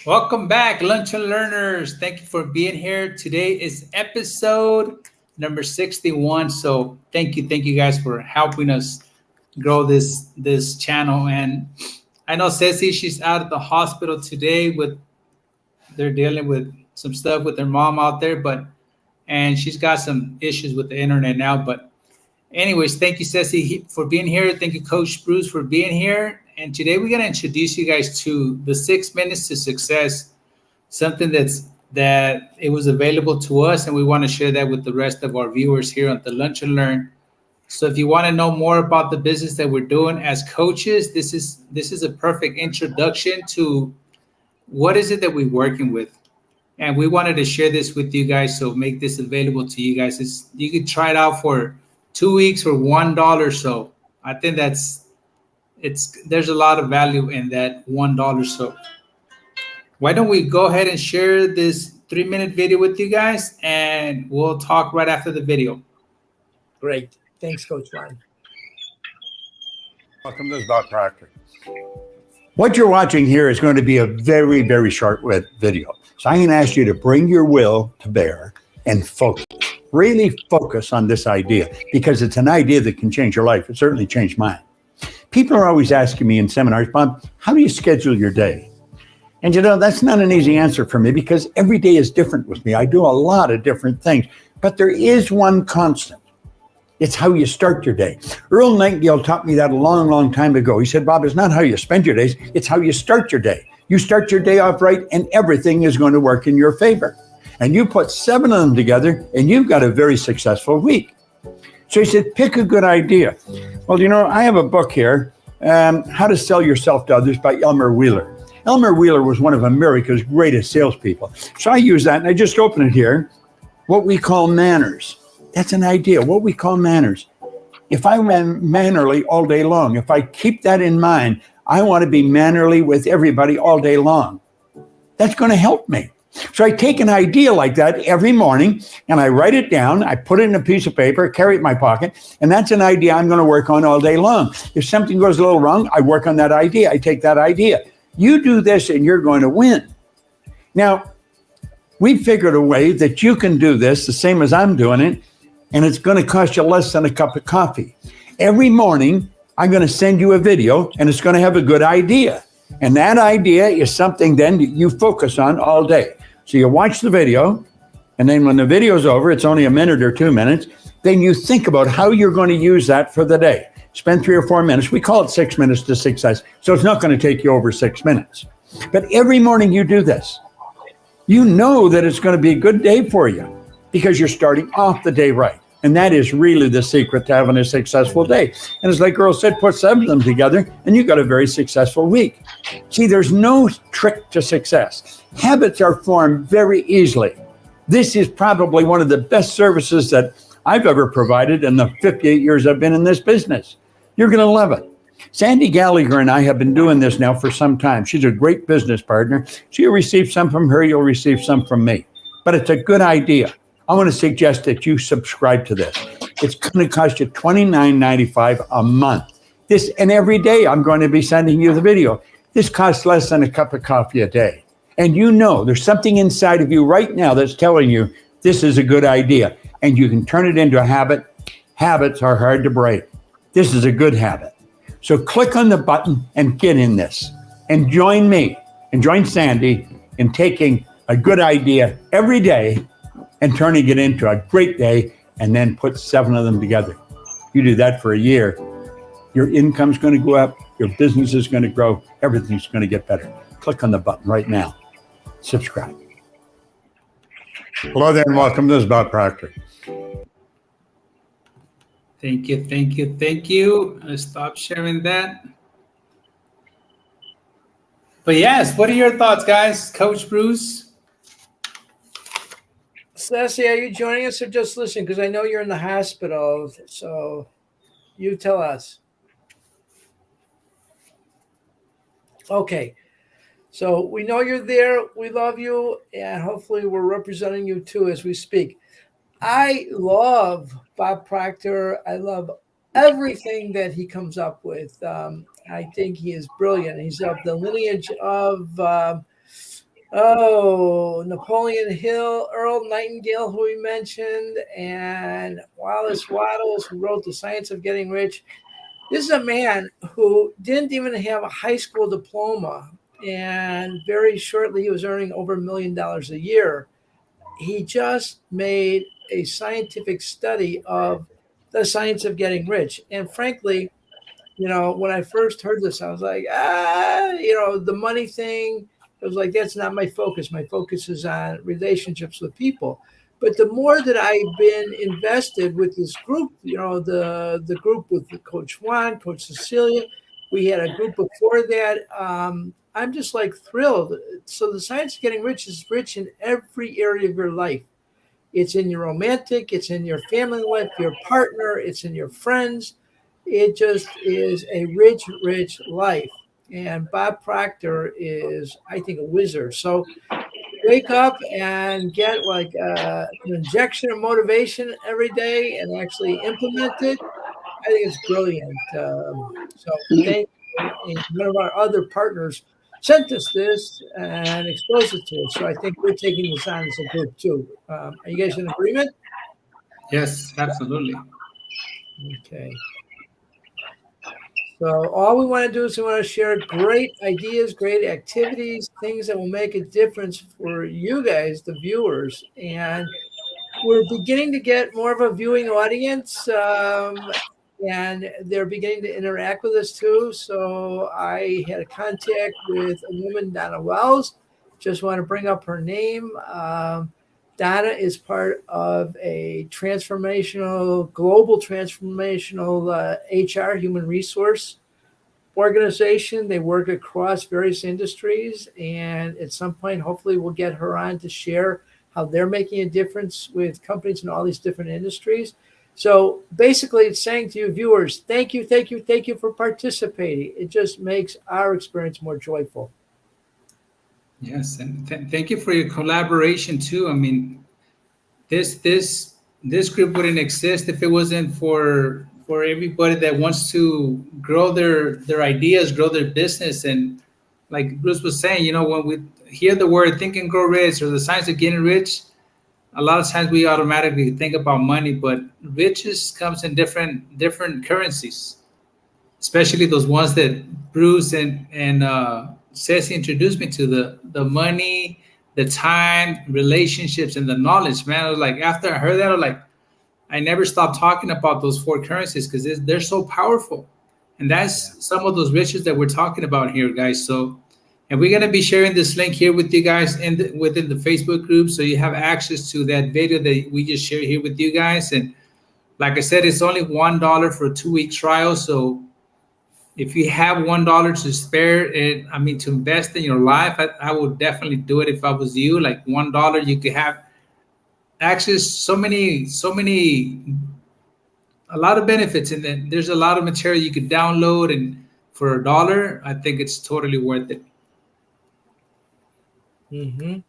Welcome back, Lunch and Learners. Thank you for being here. Today is episode number 61. So thank you guys for helping us grow this channel. And I know Ceci, she's out at the hospital today with they're dealing with some stuff with their mom out there, but and she's got some issues with the internet now. But anyways, thank you, Ceci, for being here. Thank you, Coach Bruce, for being here. And today we're gonna introduce you guys to the 6 minutes to success, something that it was available to us, and we want to share that with the rest of our viewers here on the Lunch and Learn. So if you want to know more about the business that we're doing as coaches, this is a perfect introduction to what is it that we're working with. And we wanted to share this with you guys, so make this available to you guys. You can try it out for 2 weeks for $1. So I think there's a lot of value in that $1. So why don't we go ahead and share this 3-minute video with you guys, and we'll talk right after the video. Great. Thanks, Coach Ryan. Welcome to About Proctor. What you're watching here is going to be a very, very short video. So I'm going to ask you to bring your will to bear and focus. Really focus on this idea, because it's an idea that can change your life. It certainly changed mine. People are always asking me in seminars, Bob, how do you schedule your day? And that's not an easy answer for me, because every day is different with me. I do a lot of different things, but there is one constant. It's how you start your day. Earl Nightingale taught me that a long, long time ago. He said, Bob, it's not how you spend your days, it's how you start your day. You start your day off right, and everything is going to work in your favor. And you put 7 of them together, and you've got a very successful week. So he said, pick a good idea. Well, I have a book here, How to Sell Yourself to Others by Elmer Wheeler. Elmer Wheeler was one of America's greatest salespeople. So I use that, and I just open it here. What we call manners. That's an idea, what we call manners. If I'm mannerly all day long, if I keep that in mind, I want to be mannerly with everybody all day long. That's going to help me. So I take an idea like that every morning, and I write it down. I put it in a piece of paper, carry it in my pocket, and that's an idea I'm going to work on all day long. If something goes a little wrong, I work on that idea. I take that idea. You do this, and you're going to win. Now, we figured a way that you can do this the same as I'm doing it, and it's going to cost you less than a cup of coffee. Every morning, I'm going to send you a video, and it's going to have a good idea. And that idea is something then you focus on all day. So you watch the video, and then when the video's over, it's only a minute or 2 minutes, then you think about how you're going to use that for the day. Spend 3 or 4 minutes. We call it 6 minutes to success. So it's not going to take you over 6 minutes. But every morning you do this. You know that it's going to be a good day for you because you're starting off the day right. And that is really the secret to having a successful day. And as like Earl said, put 7 of them together and you've got a very successful week. See, there's no trick to success. Habits are formed very easily. This is probably one of the best services that I've ever provided in the 58 years I've been in this business. You're going to love it. Sandy Gallagher and I have been doing this now for some time. She's a great business partner. So you'll receive some from her, you'll receive some from me. But it's a good idea. I want to suggest that you subscribe to this. It's going to cost you $29.95 a month. And every day I'm going to be sending you the video. This costs less than a cup of coffee a day. And there's something inside of you right now that's telling you this is a good idea. And you can turn it into a habit. Habits are hard to break. This is a good habit. So click on the button and get in this. And join me and join Sandy in taking a good idea every day and turning it into a great day, and then put 7 of them together. You do that for a year, your income's going to go up, your business is going to grow, everything's going to get better. Click on the button right now. Subscribe. Hello there and welcome to About Proctor. Thank you. I'll stop sharing that. But yes, what are your thoughts, guys? Coach Bruce? Ceci, are you joining us or just listening? Because I know you're in the hospital, so you tell us. Okay, so we know you're there. We love you, and hopefully we're representing you too as we speak. I love Bob Proctor. I love everything that he comes up with. I think he is brilliant. He's of the lineage of Oh, Napoleon Hill, Earl Nightingale, who we mentioned, and Wallace Wattles, who wrote The Science of Getting Rich. This is a man who didn't even have a high school diploma, and very shortly he was earning over $1 million a year. He just made a scientific study of the science of getting rich. And frankly, when I first heard this, I was like, the money thing. I was like, that's not my focus. My focus is on relationships with people. But the more that I've been invested with this group, the group with Coach Juan, Coach Cecilia, we had a group before that. I'm just like thrilled. So the science of getting rich is rich in every area of your life. It's in your romantic, it's in your family life, your partner, it's in your friends. It just is a rich, rich life. And Bob Proctor is, I think, a wizard. So wake up and get like an injection of motivation every day and actually implement it. I think it's brilliant. So thank you. And one of our other partners sent us this and exposed it to us. So I think we're taking this on as a group too. Are you guys in agreement? Yes, absolutely. Okay. So all we want to do is we want to share great ideas, great activities, things that will make a difference for you guys, the viewers. And we're beginning to get more of a viewing audience, and they're beginning to interact with us too. So I had a contact with a woman, Donna Wells. Just want to bring up her name. Donna is part of a global transformational HR, human resource organization. They work across various industries. And at some point, hopefully we'll get her on to share how they're making a difference with companies in all these different industries. So basically it's saying to you viewers, thank you for participating. It just makes our experience more joyful. Yes, and thank you for your collaboration too. I mean, this group wouldn't exist if it wasn't for everybody that wants to grow their ideas, grow their business. And like Bruce was saying, when we hear the word Think and Grow Rich or the science of getting rich, a lot of times we automatically think about money, but riches comes in different currencies, especially those ones that Bruce and Ceci introduced me to, the money, the time, relationships, and the knowledge. Man, I was like, after I heard that, I was like, I never stopped talking about those four currencies because they're so powerful. And that's some of those riches that we're talking about here, guys. So, and we're going to be sharing this link here with you guys within the Facebook group. So you have access to that video that we just shared here with you guys. And like I said, it's only $1 for a 2-week trial. So if you have $1 to spare, to invest in your life, I would definitely do it if I was you. Like $1, you could have access so many, a lot of benefits, and then there's a lot of material you could download. And for $1, I think it's totally worth it. Mm-hmm.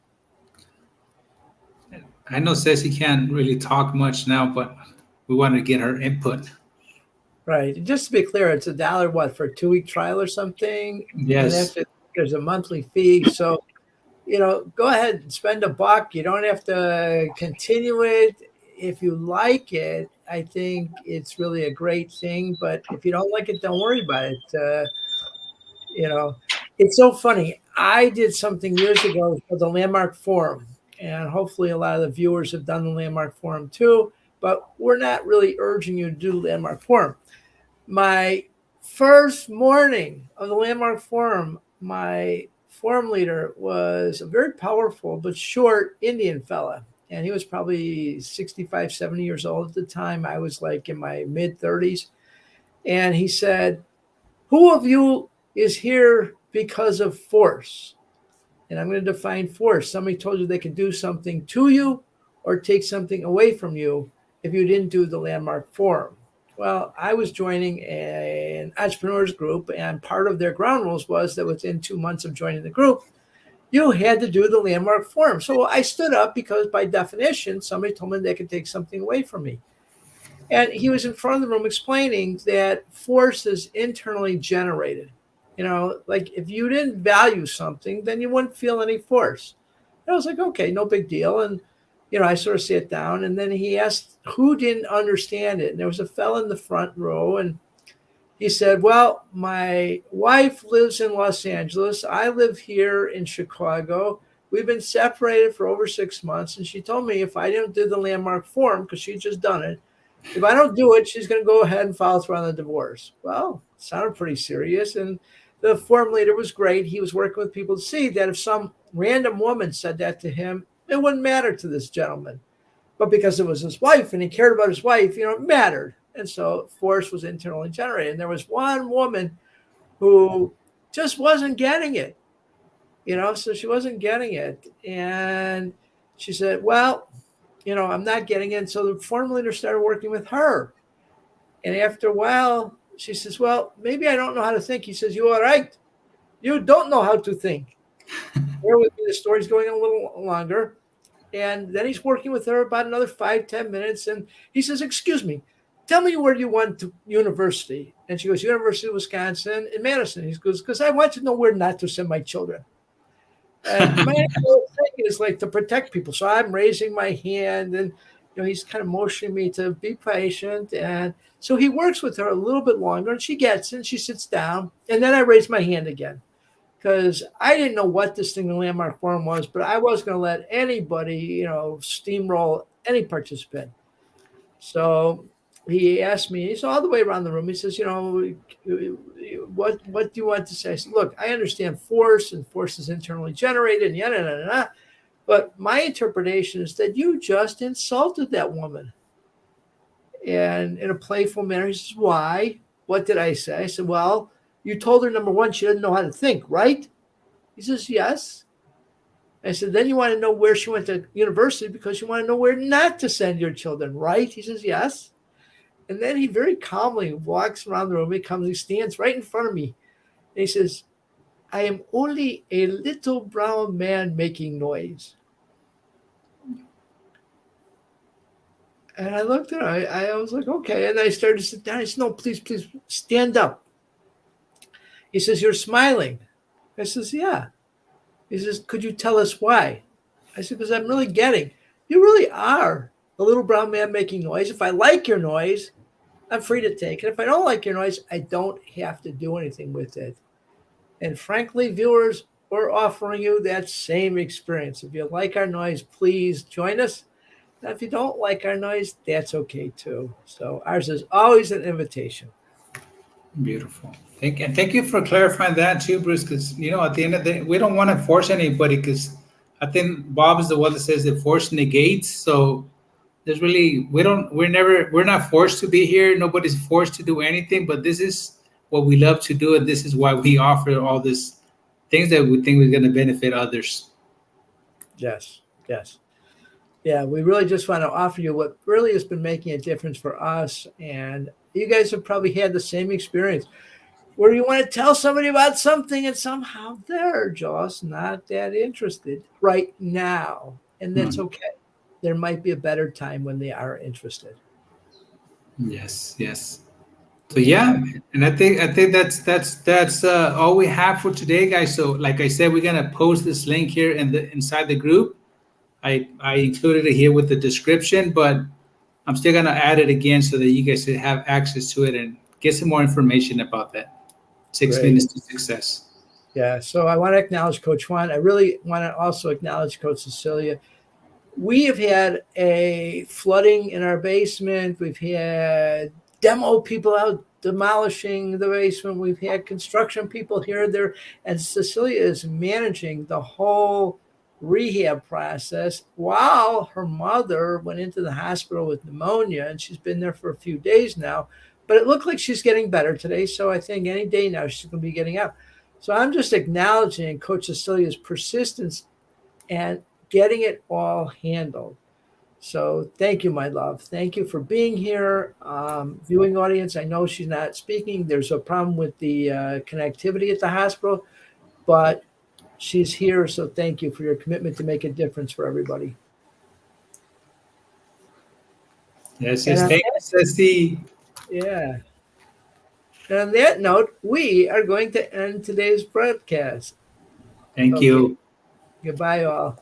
I know Ceci can't really talk much now, but we want to get her input. Right. Just to be clear, it's $1, what, for a 2-week trial or something? Yes. And there's a monthly fee. So, go ahead and spend $1. You don't have to continue it. If you like it, I think it's really a great thing. But if you don't like it, don't worry about it. It's so funny. I did something years ago for the Landmark Forum, and hopefully a lot of the viewers have done the Landmark Forum too, but we're not really urging you to do the Landmark Forum. My first morning of the Landmark Forum, my forum leader was a very powerful but short Indian fella, and he was probably 65, 70 years old at the time. I was like in my mid-30s, and he said, "Who of you is here because of force?" And I'm going to define force. Somebody told you they could do something to you or take something away from you if you didn't do the Landmark Forum. Well, I was joining an entrepreneurs group, and part of their ground rules was that within 2 months of joining the group, you had to do the Landmark Forum. So I stood up because by definition, somebody told me they could take something away from me. And he was in front of the room explaining that force is internally generated. Like if you didn't value something, then you wouldn't feel any force. And I was like, okay, no big deal. And, I sort of sat down, and then he asked who didn't understand it. And there was a fella in the front row, and he said, well, my wife lives in Los Angeles. I live here in Chicago. We've been separated for over 6 months. And she told me if I didn't do the landmark form, because she'd just done it, if I don't do it, she's going to go ahead and follow through on the divorce. Well, it sounded pretty serious. And the form leader was great. He was working with people to see that if some random woman said that to him, it wouldn't matter to this gentleman. But because it was his wife and he cared about his wife, it mattered. And so force was internally generated. And there was one woman who just wasn't getting it, so she wasn't getting it. And she said, well, I'm not getting it. And so the form leader started working with her. And after a while, she says, well, maybe I don't know how to think. He says, you are right. You don't know how to think. Bear with me. The story's going a little longer. And then he's working with her about another 5-10 minutes. And he says, excuse me, tell me where you went to university. And she goes, University of Wisconsin in Madison. He goes, because I want to know where not to send my children. And my whole thing is like to protect people. So I'm raising my hand, and he's kind of motioning me to be patient. And so he works with her a little bit longer, and she gets it, and she sits down. And then I raise my hand again because I didn't know what this thing, the landmark forum, was, but I wasn't going to let anybody, steamroll any participant. So he asked me, he's all the way around the room. He says, what do you want to say? I said, look, I understand force, and force is internally generated, and yada. But my interpretation is that you just insulted that woman. And in a playful manner, he says, why? What did I say? I said, well, you told her, number one, she doesn't know how to think, right? He says, yes. I said, then you want to know where she went to university because you want to know where not to send your children, right? He says, yes. And then he very calmly walks around the room. He stands right in front of me. And he says, I am only a little brown man making noise. And I looked at him. I was like, okay. And I started to sit down. He said, no, please stand up. He says, you're smiling. I says, yeah. He says, could you tell us why? I said, because I'm really getting, you really are a little brown man making noise. If I like your noise, I'm free to take it. If I don't like your noise, I don't have to do anything with it. And frankly, viewers, we're offering you that same experience. If you like our noise, please join us. And if you don't like our noise, that's okay too. So ours is always an invitation. Beautiful. Thank you for clarifying that too, Bruce, because, at the end of the day, we don't want to force anybody, because I think Bob is the one that says that force negates. So there's really, we're not forced to be here. Nobody's forced to do anything, but this is what we love to do. And this is why we offer all these things that we think we're going to benefit others. Yes. Yeah, we really just want to offer you what really has been making a difference for us. And you guys have probably had the same experience where you want to tell somebody about something and somehow they're just not that interested right now. And that's okay. There might be a better time when they are interested. Yes. So yeah, and I think that's all we have for today, guys. So like I said, we're gonna post this link here inside the group. I included it here with the description, but I'm still gonna add it again so that you guys have access to it and get some more information about that. 6 minutes to success. Yeah. So I want to acknowledge Coach Juan. I really want to also acknowledge Coach Cecilia. We have had a flooding in our basement. We've had demo people out demolishing the basement. We've had construction people here and there. And Cecilia is managing the whole rehab process while her mother went into the hospital with pneumonia, and she's been there for a few days now. But it looked like she's getting better today. So I think any day now she's going to be getting out. So I'm just acknowledging Coach Cecilia's persistence and getting it all handled. So thank you, my love. Thank you for being here. Viewing audience, I know she's not speaking. There's a problem with the connectivity at the hospital, but she's here. So thank you for your commitment to make a difference for everybody. Yes. Thank you, Ceci. Yeah. And on that note, we are going to end today's broadcast. Thank Okay. you. Goodbye, all.